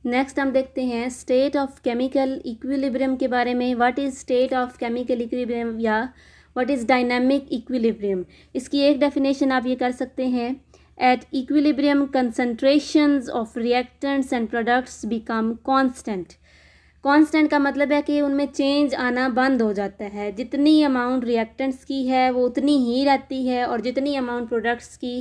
Next हम देखते हैं स्टेट ऑफ केमिकल इक्विलिब्रियम के बारे में। What is state of chemical equilibrium या व्हाट इज़ डायनामिक इक्विलिब्रियम। इसकी एक डेफिनेशन आप ये कर सकते हैं, at equilibrium concentrations of reactants and products become constant. Constant का मतलब है कि उनमें चेंज आना बंद हो जाता है। जितनी अमाउंट रिएक्टेंट्स की है वो उतनी ही रहती है और जितनी अमाउंट प्रोडक्ट्स की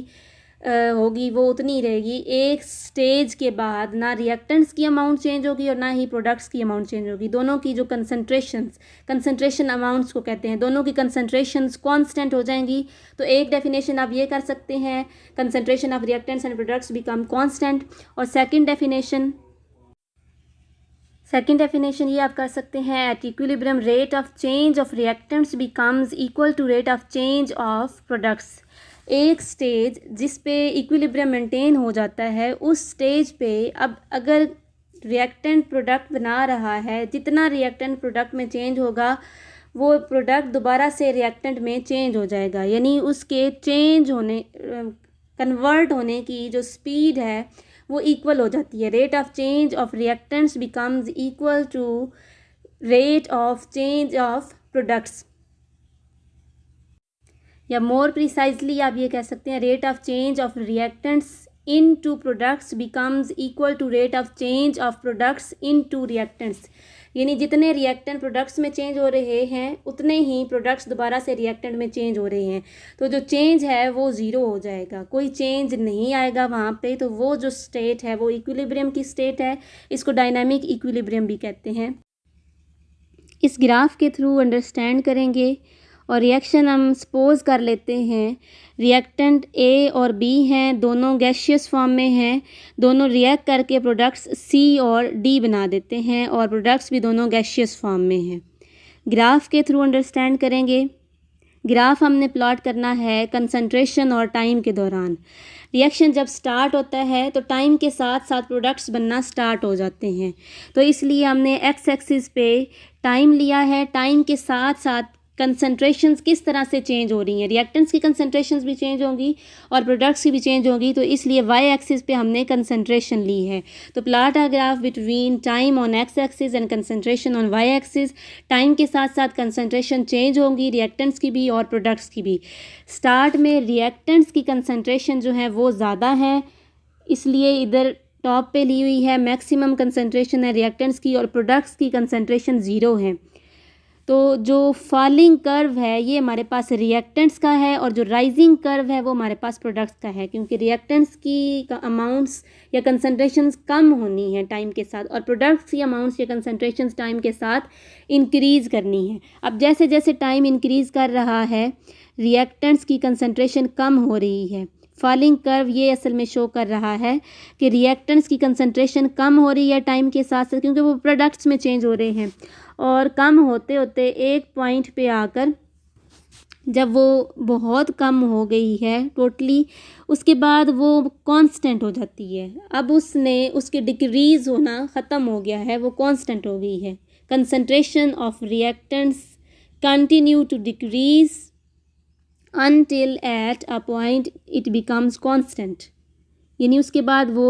होगी वो उतनी रहेगी। एक स्टेज के बाद ना रिएक्टेंट्स की अमाउंट चेंज होगी और ना ही प्रोडक्ट्स की अमाउंट चेंज होगी। दोनों की जो कंसंट्रेशन अमाउंट्स को कहते हैं, दोनों की कंसंट्रेशंस कांस्टेंट हो जाएंगी। तो एक डेफिनेशन आप ये कर सकते हैं, concentration of reactants and products become constant. और सेकंड डेफिनेशन ये आप कर सकते हैं, at equilibrium rate of change of reactants becomes equal to rate of change of products. एक स्टेज जिस पे इक्विलिब्रियम मेंटेन हो जाता है, उस स्टेज पे अब अगर रिएक्टेंट प्रोडक्ट बना रहा है, जितना रिएक्टेंट प्रोडक्ट में चेंज होगा वो प्रोडक्ट दोबारा से रिएक्टेंट में चेंज हो जाएगा। यानी उसके चेंज होने कन्वर्ट होने की जो स्पीड है वो इक्वल हो जाती है। Rate of change of reactants becomes equal to rate of change of products, या मोर प्रिसाइजली आप ये कह सकते हैं, rate of change of reactants into products becomes equal to rate of change of products into reactants. यानी जितने reactant products में change हो रहे हैं उतने ही प्रोडक्ट्स दोबारा से रिएक्टेंट में चेंज हो रहे हैं। तो जो चेंज है वो ज़ीरो हो जाएगा, कोई चेंज नहीं आएगा वहाँ पे। तो वो जो स्टेट है वो इक्विलिब्रियम की स्टेट है। इसको डायनामिक इक्विलिब्रियम भी कहते हैं। इस ग्राफ के थ्रू अंडरस्टैंड करेंगे और रिएक्शन हम सपोज कर लेते हैं। रिएक्टेंट ए और बी हैं, दोनों गैसियस फॉर्म में हैं। दोनों रिएक्ट करके प्रोडक्ट्स सी और डी बना देते हैं और प्रोडक्ट्स भी दोनों गैसियस फॉर्म में हैं। ग्राफ के थ्रू अंडरस्टैंड करेंगे। ग्राफ हमने प्लॉट करना है कंसंट्रेशन और टाइम के दौरान। रिएक्शन जब स्टार्ट होता है तो टाइम के साथ साथ प्रोडक्ट्स बनना स्टार्ट हो जाते हैं। तो इसलिए हमने एक्स एक्सिस पे टाइम लिया है। टाइम के साथ साथ कंसंट्रेशंस किस तरह से चेंज हो रही हैं, रिएक्टेंट्स की कंसंट्रेशंस भी चेंज होंगी और प्रोडक्ट्स की भी चेंज होगी। तो इसलिए वाई एक्सिस पे हमने कंसंट्रेशन ली है। तो plot a graph between time on X axis and concentration on Y axis. Time के साथ साथ कंसंट्रेशन चेंज होंगी, रिएक्टेंट्स की भी और प्रोडक्ट्स की भी। स्टार्ट में रिएक्टेंट्स की कंसंट्रेशन जो है वो ज़्यादा है, इसलिए इधर टॉप पे ली हुई है। मैक्सिमम कंसंट्रेशन है रिएक्टेंट्स की और प्रोडक्ट्स की कंसंट्रेशन ज़ीरो है। तो जो फॉलिंग कर्व है ये हमारे पास रिएक्टेंट्स का है और जो राइजिंग कर्व है वो हमारे पास प्रोडक्ट्स का है, क्योंकि रिएक्टेंट्स की अमाउंट्स या कंसंट्रेशंस कम होनी है टाइम के साथ और प्रोडक्ट्स की अमाउंट्स या कंसंट्रेशंस टाइम के साथ इंक्रीज़ करनी है। अब जैसे जैसे टाइम इंक्रीज़ कर रहा है रिएक्टेंट्स की कंसंट्रेशन कम हो रही है। फॉलिंग कर्व ये असल में शो कर रहा है कि रिएक्टेंट्स की कंसंट्रेशन कम हो रही है टाइम के साथ साथ, क्योंकि वो प्रोडक्ट्स में चेंज हो रहे हैं। और कम होते होते एक पॉइंट पे आकर जब वो बहुत कम हो गई है टोटली, उसके बाद वो कांस्टेंट हो जाती है। अब उसके डिक्रीज़ होना ख़त्म हो गया है, वो कांस्टेंट हो गई है। Concentration of reactants continue to decrease until at a point it becomes constant, यानी उसके बाद वो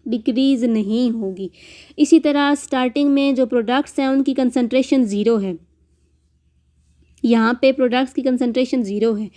डिक्रीज़ नहीं होगी। इसी तरह स्टार्टिंग में जो प्रोडक्ट्स हैं उनकी कंसंट्रेशन ज़ीरो है, यहाँ पे प्रोडक्ट्स की कंसंट्रेशन ज़ीरो है।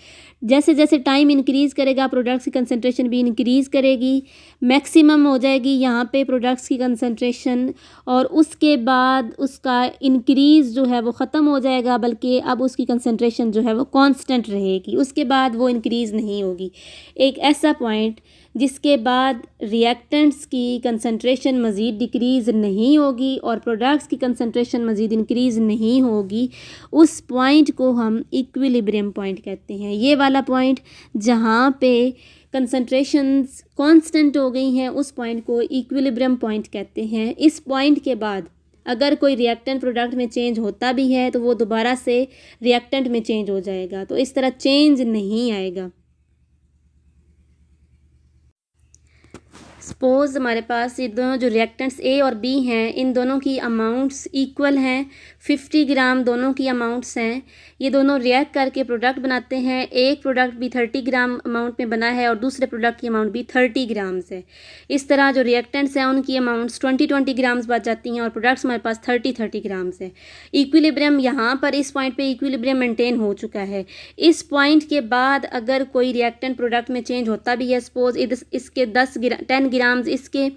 जैसे जैसे टाइम इंक्रीज़ करेगा प्रोडक्ट्स की कंसंट्रेशन भी इंक्रीज़ करेगी, मैक्सिमम हो जाएगी यहाँ पे प्रोडक्ट्स की कंसंट्रेशन, और उसके बाद उसका इंक्रीज़ जो है वो ख़त्म हो जाएगा, बल्कि अब उसकी कंसंट्रेशन जो है वो कांस्टेंट रहेगी, उसके बाद वो इंक्रीज़ नहीं होगी। एक ऐसा पॉइंट जिसके बाद रिएक्टेंट्स की कंसंट्रेशन मज़ीद डिक्रीज़ नहीं होगी और प्रोडक्ट्स की कंसंट्रेशन मज़ीद इंक्रीज़ नहीं होगी, उस पॉइंट को हम इक्विलिब्रियम पॉइंट कहते हैं। ये वाला पॉइंट जहाँ पे कंसंट्रेशंस कांस्टेंट हो गई हैं उस पॉइंट को इक्विलिब्रियम पॉइंट कहते हैं। इस पॉइंट के बाद अगर कोई रिएक्टेंट प्रोडक्ट में चेंज होता भी है तो वो दोबारा से रिएक्टेंट में चेंज हो जाएगा, तो इस तरह चेंज नहीं आएगा। सपोज़ हमारे पास ये दोनों जो रिएक्टेंट्स ए और बी हैं, इन दोनों की अमाउंट्स इक्वल हैं, 50 ग्राम दोनों की अमाउंट्स हैं। ये दोनों रिएक्ट करके प्रोडक्ट बनाते हैं। एक प्रोडक्ट भी 30 ग्राम अमाउंट में बना है और दूसरे प्रोडक्ट की अमाउंट भी 30 ग्राम्स है। इस तरह जो रिएक्टेंट्स हैं उनकी अमाउंट्स 20 ग्राम्स बच जाती हैं और प्रोडक्ट्स हमारे पास 30 ग्राम्स है। इक्विलिब्रियम यहाँ पर इस पॉइंट पे इक्विलिब्रियम मेंटेन हो चुका है। इस पॉइंट के बाद अगर कोई रिएक्टेंट प्रोडक्ट में चेंज होता भी है, सपोज इसके 10 ग्राम्स इसके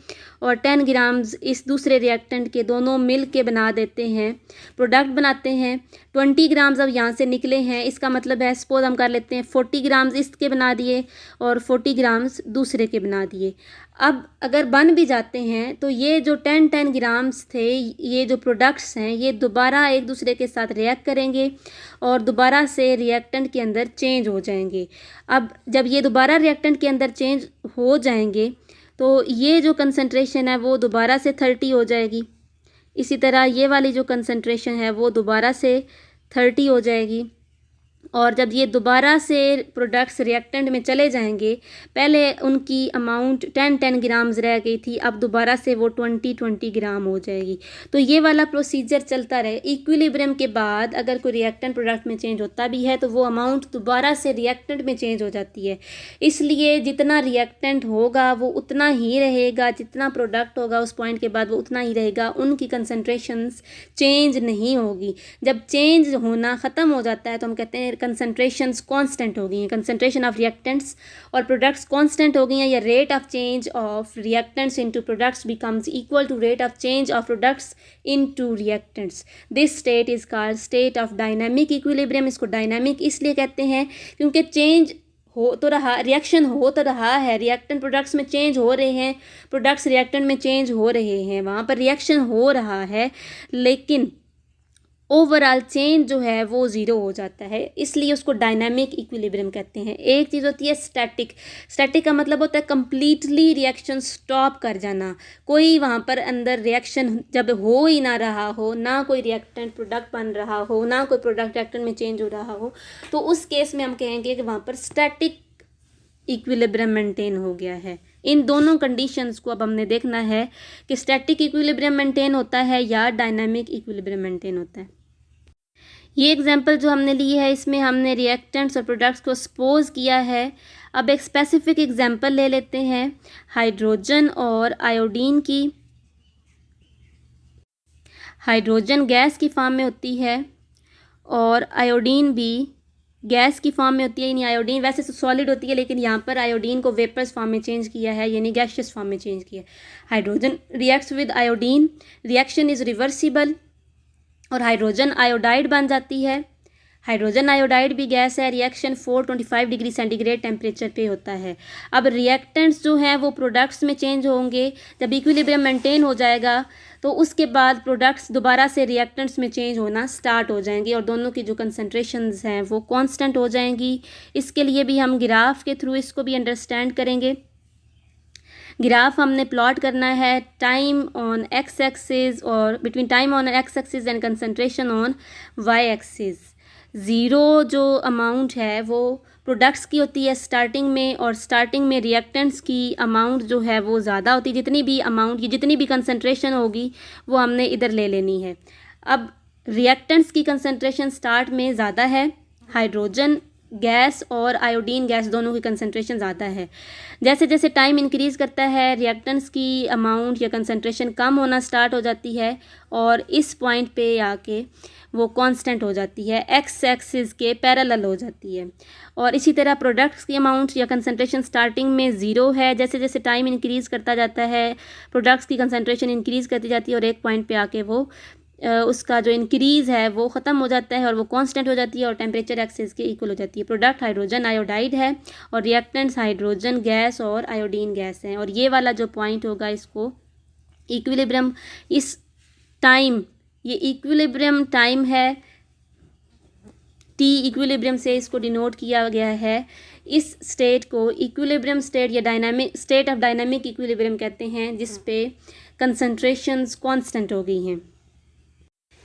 और 10 ग्राम्स इस दूसरे रिएक्टेंट के दोनों मिल के बना देते हैं, प्रोडक्ट बनाते हैं। 20 ग्राम्स अब यहाँ से निकले हैं, इसका मतलब है सपोज हम कर लेते हैं 40 ग्राम्स इसके बना दिए और 40 ग्राम्स दूसरे के बना दिए। अब अगर बन भी जाते हैं तो ये जो 10 ग्राम्स थे, ये जो प्रोडक्ट्स हैं, ये दोबारा एक दूसरे के साथ रिएक्ट करेंगे और दोबारा से रिएक्टेंट के अंदर चेंज हो जाएंगे। अब जब ये दोबारा रिएक्टेंट के अंदर चेंज हो जाएंगे तो ये जो कंसंट्रेशन है वो दोबारा से 30 हो जाएगी। इसी तरह ये वाली जो कंसंट्रेशन है वो दोबारा से 30 हो जाएगी। और जब ये दोबारा से प्रोडक्ट्स रिएक्टेंट में चले जाएंगे, पहले उनकी अमाउंट 10 ग्राम्स रह गई थी, अब दोबारा से वो 20 ग्राम हो जाएगी। तो ये वाला प्रोसीजर चलता रहे। इक्विलिब्रियम के बाद अगर कोई रिएक्टेंट प्रोडक्ट में चेंज होता भी है तो वो अमाउंट दोबारा से रिएक्टेंट में चेंज हो जाती है। इसलिए जितना रिएक्टेंट होगा वो उतना ही रहेगा, जितना प्रोडक्ट होगा उस पॉइंट के बाद वो उतना ही रहेगा, उनकी कंसंट्रेशंस चेंज नहीं होगी। जब चेंज होना ख़त्म हो जाता है तो हम कहते हैं कंसंट्रेशंस कांस्टेंट हो गई हैं, कंसंट्रेशन ऑफ रिएक्टेंट्स और प्रोडक्ट्स कांस्टेंट हो गई हैं, या rate of change of reactants into products becomes equal to rate of change of products into reactants. This state is called state of dynamic equilibrium. इसको dynamic इसलिए कहते हैं क्योंकि चेंज हो तो रहा, रिएक्शन हो तो रहा है, रिएक्टेंट प्रोडक्ट्स में चेंज हो रहे हैं, प्रोडक्ट्स रिएक्टेंट में चेंज हो रहे हैं, वहाँ पर रिएक्शन हो रहा है, लेकिन ओवरऑल चेंज जो है वो ज़ीरो हो जाता है, इसलिए उसको डायनामिक इक्विलिब्रियम कहते हैं। एक चीज़ होती है स्टैटिक। स्टैटिक का मतलब होता है कंप्लीटली रिएक्शन स्टॉप कर जाना, कोई वहाँ पर अंदर रिएक्शन जब हो ही ना रहा हो, ना कोई रिएक्टेंट प्रोडक्ट बन रहा हो, ना कोई प्रोडक्ट रिएक्टेंट में चेंज हो रहा हो, तो उस केस में हम कहेंगे कि वहाँ पर स्टैटिक इक्विलिब्रियम मेंटेन हो गया है। इन दोनों कंडीशंस को अब हमने देखना है कि स्टैटिक इक्विलिब्रियम मेंटेन होता है या डायनामिक इक्विलिब्रियम मेंटेन होता है। ये एग्जांपल जो हमने ली है इसमें हमने रिएक्टेंट्स और प्रोडक्ट्स को सपोज किया है। अब एक स्पेसिफिक एग्जांपल ले लेते हैं हाइड्रोजन और आयोडीन की। हाइड्रोजन गैस की फॉर्म में होती है और आयोडीन भी गैस की फॉर्म में होती है। यानी आयोडीन वैसे तो सॉलिड होती है, लेकिन यहाँ पर आयोडीन को वेपर्स फॉर्म में चेंज किया है, यानी गैसियस फॉर्म में चेंज किया है। Hydrogen reacts with iodine, reaction is reversible और हाइड्रोजन आयोडाइड बन जाती है। हाइड्रोजन आयोडाइड भी गैस है, रिएक्शन 425 डिग्री सेंटीग्रेड टेम्परेचर पे होता है। अब रिएक्टेंट्स जो हैं वो प्रोडक्ट्स में चेंज होंगे। जब इक्विलिब्रियम मेंटेन हो जाएगा तो उसके बाद प्रोडक्ट्स दोबारा से रिएक्टेंट्स में चेंज होना स्टार्ट हो जाएंगे और दोनों की जो कंसंट्रेशंस हैं वो कांस्टेंट हो जाएंगी। इसके लिए भी हम ग्राफ के थ्रू इसको भी अंडरस्टैंड करेंगे। ग्राफ हमने प्लॉट करना है टाइम ऑन एक्स एक्सिस और between time on X axis and concentration on Y axis. Zero जो अमाउंट है वो प्रोडक्ट्स की होती है स्टार्टिंग में, और स्टार्टिंग में रिएक्टेंट्स की अमाउंट जो है वो ज़्यादा होती है। जितनी भी अमाउंट की जितनी भी कंसंट्रेशन होगी वो हमने इधर ले लेनी है। अब रिएक्टेंट्स की कंसंट्रेशन स्टार्ट में ज़्यादा है, हाइड्रोजन गैस और आयोडीन गैस दोनों की कंसंट्रेशन ज़्यादा है। जैसे जैसे टाइम इंक्रीज़ करता है रिएक्टेंट्स की अमाउंट या कंसंट्रेशन कम होना स्टार्ट हो जाती है और इस पॉइंट पे आके वो कांस्टेंट हो जाती है, एक्स एक्सिस के पैरेलल हो जाती है। और इसी तरह प्रोडक्ट्स की अमाउंट या कंसंट्रेशन स्टार्टिंग में ज़ीरो है, जैसे जैसे टाइम इंक्रीज़ करता जाता है प्रोडक्ट्स की कंसंट्रेशन इंक्रीज़ करती जाती है और एक पॉइंट पे आके वो उसका जो इंक्रीज़ है वो ख़त्म हो जाता है और वो कांस्टेंट हो जाती है और टेम्परेचर एक्सिस के इक्वल हो जाती है। प्रोडक्ट हाइड्रोजन आयोडाइड है और रिएक्टेंट्स हाइड्रोजन गैस और आयोडीन गैस हैं। और ये वाला जो पॉइंट होगा इसको इक्विलिब्रियम, इस टाइम, ये इक्विलिब्रियम टाइम है, टी इक्विलिब्रियम से इसको डिनोट किया गया है। इस स्टेट को इक्विलिब्रियम स्टेट या dynamic state of dynamic equilibrium कहते हैं, जिस पे कंसंट्रेशंस कांस्टेंट हो गई हैं।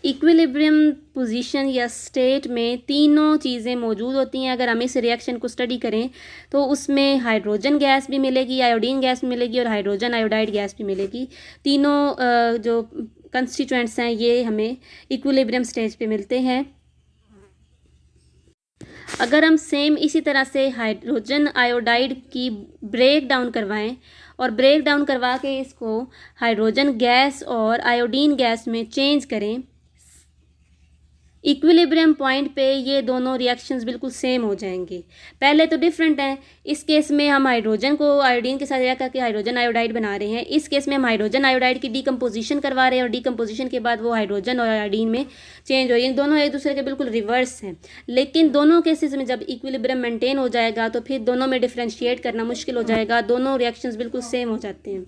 इक्विलिब्रियम पोजीशन या स्टेट में तीनों चीज़ें मौजूद होती हैं। अगर हम इस रिएक्शन को स्टडी करें तो उसमें हाइड्रोजन गैस भी मिलेगी, आयोडीन गैस भी मिलेगी और हाइड्रोजन आयोडाइड गैस भी मिलेगी। तीनों जो कंस्टिट्यूएंट्स हैं ये हमें इक्विलिब्रियम स्टेज पे मिलते हैं। अगर हम सेम इसी तरह से हाइड्रोजन आयोडाइड की ब्रेक डाउन करवाएं और ब्रेक डाउन करवा के इसको हाइड्रोजन गैस और आयोडीन गैस में चेंज करें, इक्विलिब्रियम पॉइंट पे ये दोनों रिएक्शंस बिल्कुल सेम हो जाएंगे। पहले तो डिफरेंट हैं। इस केस में हम हाइड्रोजन को आयोडीन के साथ रिएक्ट करके हाइड्रोजन आयोडाइड बना रहे हैं। इस केस में हम हाइड्रोजन आयोडाइड की डीकम्पोजिशन करवा रहे हैं और डीकम्पोजिशन के बाद वो हाइड्रोजन और आयोडीन में चेंज हो रही है। दोनों एक दूसरे के बिल्कुल रिवर्स हैं। लेकिन दोनों केसेस में जब इक्विलिब्रियम मेंटेन हो जाएगा तो फिर दोनों में डिफ्रेंशिएट करना मुश्किल हो जाएगा। दोनों रिएक्शंस बिल्कुल सेम हो जाते हैं।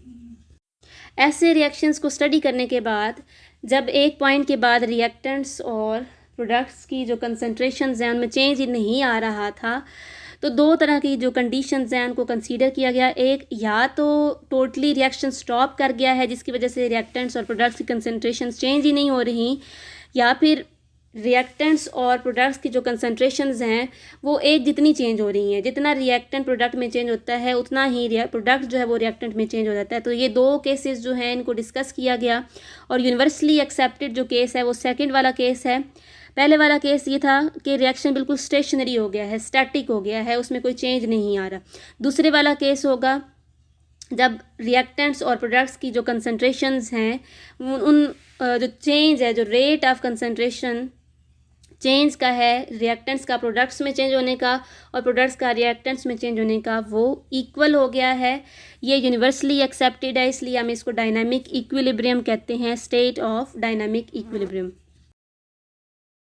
ऐसे रिएक्शंस को स्टडी करने के बाद जब एक पॉइंट के बाद रिएक्टेंट्स और प्रोडक्ट्स की जो कंसंट्रेशंस हैं उनमें चेंज ही नहीं आ रहा था, तो दो तरह की जो कंडीशंस हैं उनको कंसीडर किया गया। एक, या तो टोटली रिएक्शन स्टॉप कर गया है जिसकी वजह से रिएक्टेंट्स और प्रोडक्ट्स की कंसंट्रेशंस चेंज ही नहीं हो रही, या फिर रिएक्टेंट्स और प्रोडक्ट्स की जो कंसंट्रेशंस हैं वो एक जितनी चेंज हो रही हैं। जितना रिएक्टेंट प्रोडक्ट में चेंज होता है उतना ही प्रोडक्ट जो है वो रिएक्टेंट में चेंज हो जाता है। तो ये दो केसेस जो हैं इनको डिस्कस किया गया और यूनिवर्सली एक्सेप्टेड जो केस है वो सेकंड वाला केस है। पहले वाला केस ये था कि रिएक्शन बिल्कुल स्टेशनरी हो गया है, स्टैटिक हो गया है, उसमें कोई चेंज नहीं आ रहा। दूसरे वाला केस होगा जब रिएक्टेंट्स और प्रोडक्ट्स की जो कंसंट्रेशंस हैं उन जो चेंज है, जो रेट ऑफ कंसंट्रेशन चेंज का है रिएक्टेंट्स का प्रोडक्ट्स में चेंज होने का और प्रोडक्ट्स का रिएक्टेंट्स में चेंज होने का, वो इक्वल हो गया है। ये यूनिवर्सली एक्सेप्टेड है, इसलिए हम इसको डायनामिक इक्विलिब्रियम कहते हैं, स्टेट ऑफ डायनामिक इक्विलिब्रियम।